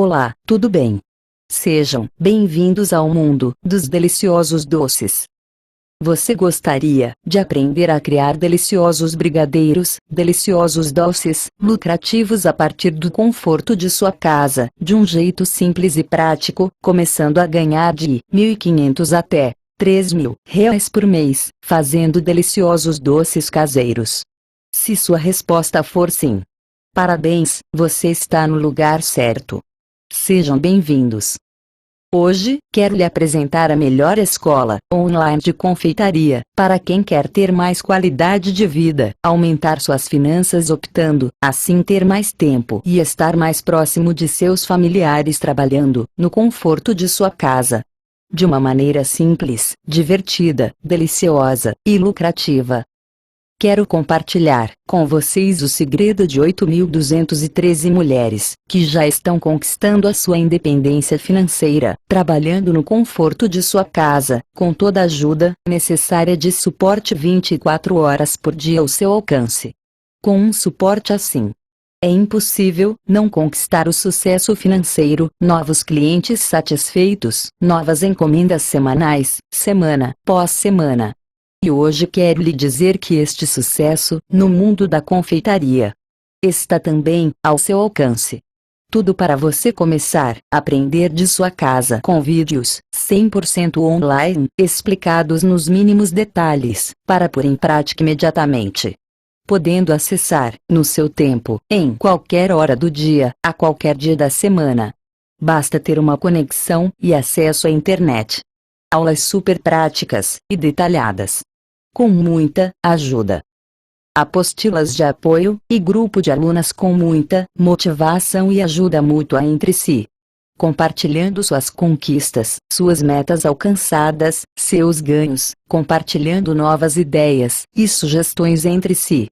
Olá, tudo bem? Sejam bem-vindos ao mundo dos deliciosos doces. Você gostaria de aprender a criar deliciosos brigadeiros, deliciosos doces, lucrativos a partir do conforto de sua casa, de um jeito simples e prático, começando a ganhar de R$ 1.500 até R$ 3.000 por mês, fazendo deliciosos doces caseiros? Se sua resposta for sim, parabéns, você está no lugar certo. Sejam bem-vindos. Hoje, quero lhe apresentar a melhor escola online de confeitaria, para quem quer ter mais qualidade de vida, aumentar suas finanças optando, assim ter mais tempo e estar mais próximo de seus familiares trabalhando, no conforto de sua casa. De uma maneira simples, divertida, deliciosa e lucrativa. Quero compartilhar com vocês o segredo de 8.213 mulheres que já estão conquistando a sua independência financeira, trabalhando no conforto de sua casa, com toda a ajuda necessária de suporte 24 horas por dia ao seu alcance. Com um suporte assim, é impossível não conquistar o sucesso financeiro, novos clientes satisfeitos, novas encomendas semanais, semana após semana. E hoje quero lhe dizer que este sucesso, no mundo da confeitaria, está também ao seu alcance. Tudo para você começar a aprender de sua casa com vídeos 100% online, explicados nos mínimos detalhes, para pôr em prática imediatamente. Podendo acessar, no seu tempo, em qualquer hora do dia, a qualquer dia da semana. Basta ter uma conexão e acesso à internet. Aulas super práticas e detalhadas, com muita ajuda. Apostilas de apoio e grupo de alunas com muita motivação e ajuda mútua entre si. Compartilhando suas conquistas, suas metas alcançadas, seus ganhos, compartilhando novas ideias e sugestões entre si.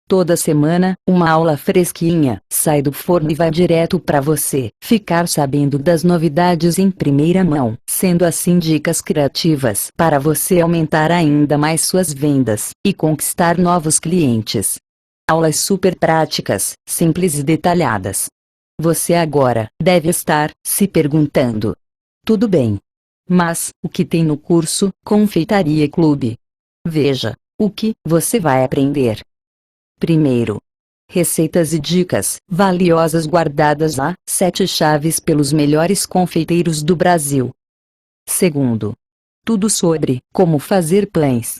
Toda semana, uma aula fresquinha sai do forno e vai direto para você ficar sabendo das novidades em primeira mão, sendo assim dicas criativas para você aumentar ainda mais suas vendas e conquistar novos clientes. Aulas super práticas, simples e detalhadas. Você agora deve estar se perguntando: tudo bem, mas o que tem no curso Confeitaria Clube? Veja o que você vai aprender. Primeiro, receitas e dicas valiosas guardadas a 7 chaves pelos melhores confeiteiros do Brasil. Segundo, tudo sobre como fazer pães.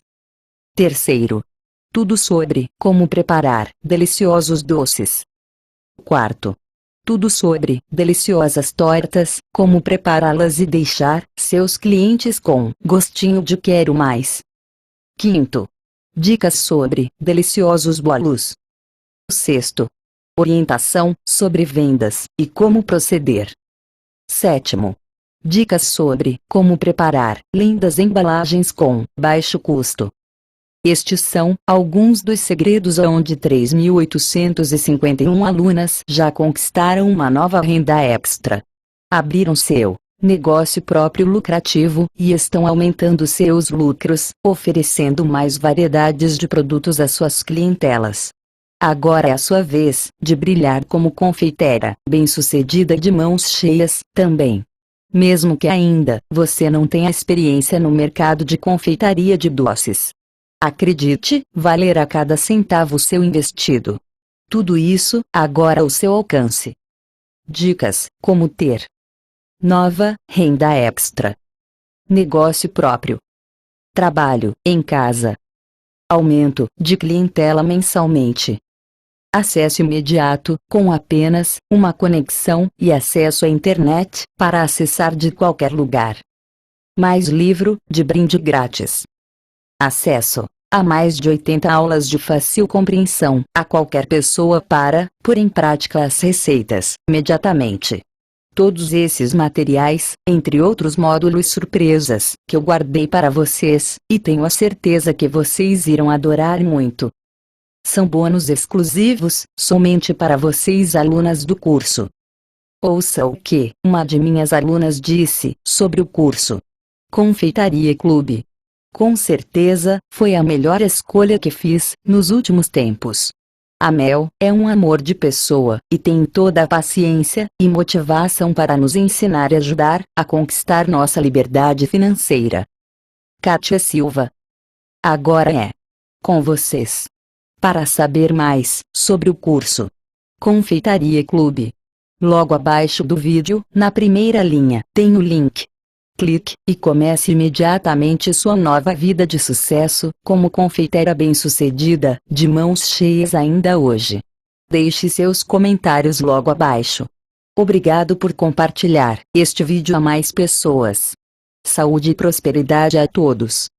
Terceiro, tudo sobre como preparar deliciosos doces. Quarto, tudo sobre deliciosas tortas, como prepará-las e deixar seus clientes com gostinho de quero mais. Quinto, dicas sobre deliciosos bolos. Sexto, orientação sobre vendas e como proceder. Sétimo, dicas sobre como preparar lindas embalagens com baixo custo. Estes são alguns dos segredos onde 3.851 alunas já conquistaram uma nova renda extra. Abriram seu negócio próprio lucrativo e estão aumentando seus lucros, oferecendo mais variedades de produtos às suas clientelas. Agora é a sua vez de brilhar como confeiteira, bem-sucedida de mãos cheias, também. Mesmo que ainda você não tenha experiência no mercado de confeitaria de doces. Acredite, valerá cada centavo seu investido. Tudo isso, agora ao seu alcance. Dicas: como ter nova renda extra, negócio próprio, trabalho em casa, aumento de clientela mensalmente, acesso imediato com apenas uma conexão e acesso à internet para acessar de qualquer lugar. Mais livro de brinde grátis. Acesso a mais de 80 aulas de fácil compreensão a qualquer pessoa para pôr em prática as receitas imediatamente. Todos esses materiais, entre outros módulos surpresas, que eu guardei para vocês, e tenho a certeza que vocês irão adorar muito. São bônus exclusivos, somente para vocês alunas do curso. Ouça o que uma de minhas alunas disse sobre o curso Confeitaria Clube. Com certeza, foi a melhor escolha que fiz nos últimos tempos. A Mel é um amor de pessoa e tem toda a paciência e motivação para nos ensinar e ajudar a conquistar nossa liberdade financeira. Kátia Silva. Agora é com vocês. Para saber mais sobre o curso Confeitaria Clube, logo abaixo do vídeo, na primeira linha, tem o link. Clique e comece imediatamente sua nova vida de sucesso, como confeiteira bem-sucedida, de mãos cheias ainda hoje. Deixe seus comentários logo abaixo. Obrigado por compartilhar este vídeo a mais pessoas. Saúde e prosperidade a todos.